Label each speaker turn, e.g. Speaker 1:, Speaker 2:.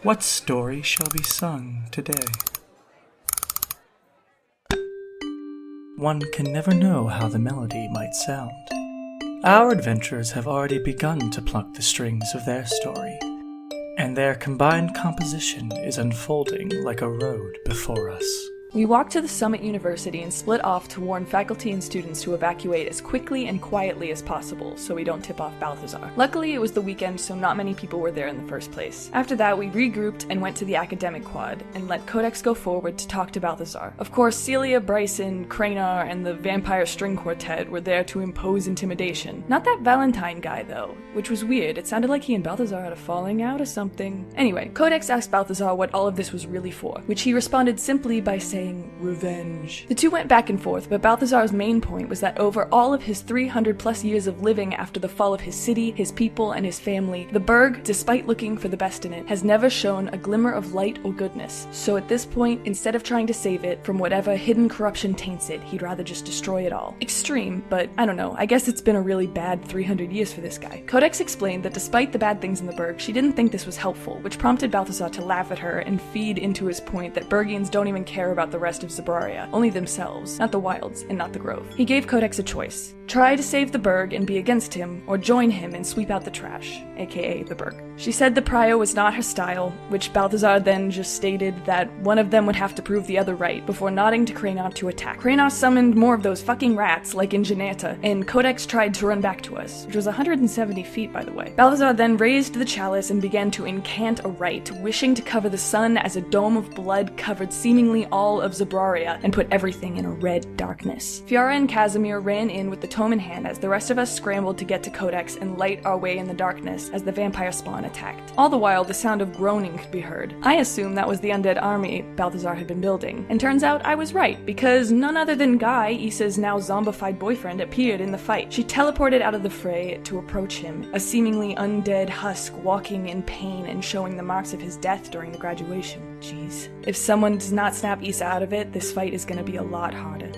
Speaker 1: What story shall be sung today? One can never know how the melody might sound. Our adventurers have already begun to pluck the strings of their story, and their combined composition is unfolding like a road before us.
Speaker 2: We walked to the Summit University and split off to warn faculty and students to evacuate as quickly and quietly as possible so we don't tip off Balthazar. Luckily, it was the weekend, so not many people were there in the first place. After that, we regrouped and went to the academic quad and let Codex go forward to talk to Balthazar. Of course, Celia, Bryson, Cranar, and the Vampire String Quartet were there to impose intimidation. Not that Valentine guy, though, which was weird. It sounded like he and Balthazar had a falling out or something. Anyway, Codex asked Balthazar what all of this was really for, which he responded simply by saying, revenge. The two went back and forth, but Balthazar's main point was that over all of his 300 plus years of living after the fall of his city, his people, and his family, the Burg, despite looking for the best in it, has never shown a glimmer of light or goodness. So at this point, instead of trying to save it from whatever hidden corruption taints it, he'd rather just destroy it all. Extreme, but I don't know, I guess it's been a really bad 300 years for this guy. Codex explained that despite the bad things in the Burg, she didn't think this was helpful, which prompted Balthazar to laugh at her and feed into his point that Burgians don't even care about the rest of Zabraria, only themselves, not the Wilds, and not the Grove. He gave Codex a choice. Try to save the Burg and be against him, or join him and sweep out the trash, aka the Burg. She said the Prior was not her style, which Balthazar then just stated that one of them would have to prove the other right, before nodding to Cranar to attack. Cranar summoned more of those fucking rats, like in Janata, and Codex tried to run back to us, which was 170 feet, by the way. Balthazar then raised the chalice and began to incant a rite, wishing to cover the sun as a dome of blood covered seemingly all of Zabraria and put everything in a red darkness. Fiara and Casimir ran in with the tome in hand as the rest of us scrambled to get to Codex and light our way in the darkness as the vampire spawn attacked. All the while, the sound of groaning could be heard. I assumed that was the undead army Balthazar had been building, and turns out I was right, because none other than Guy, Issa's now zombified boyfriend, appeared in the fight. She teleported out of the fray to approach him, a seemingly undead husk walking in pain and showing the marks of his death during the graduation. Jeez. If someone does not snap Issa out of it, this fight is gonna be a lot harder.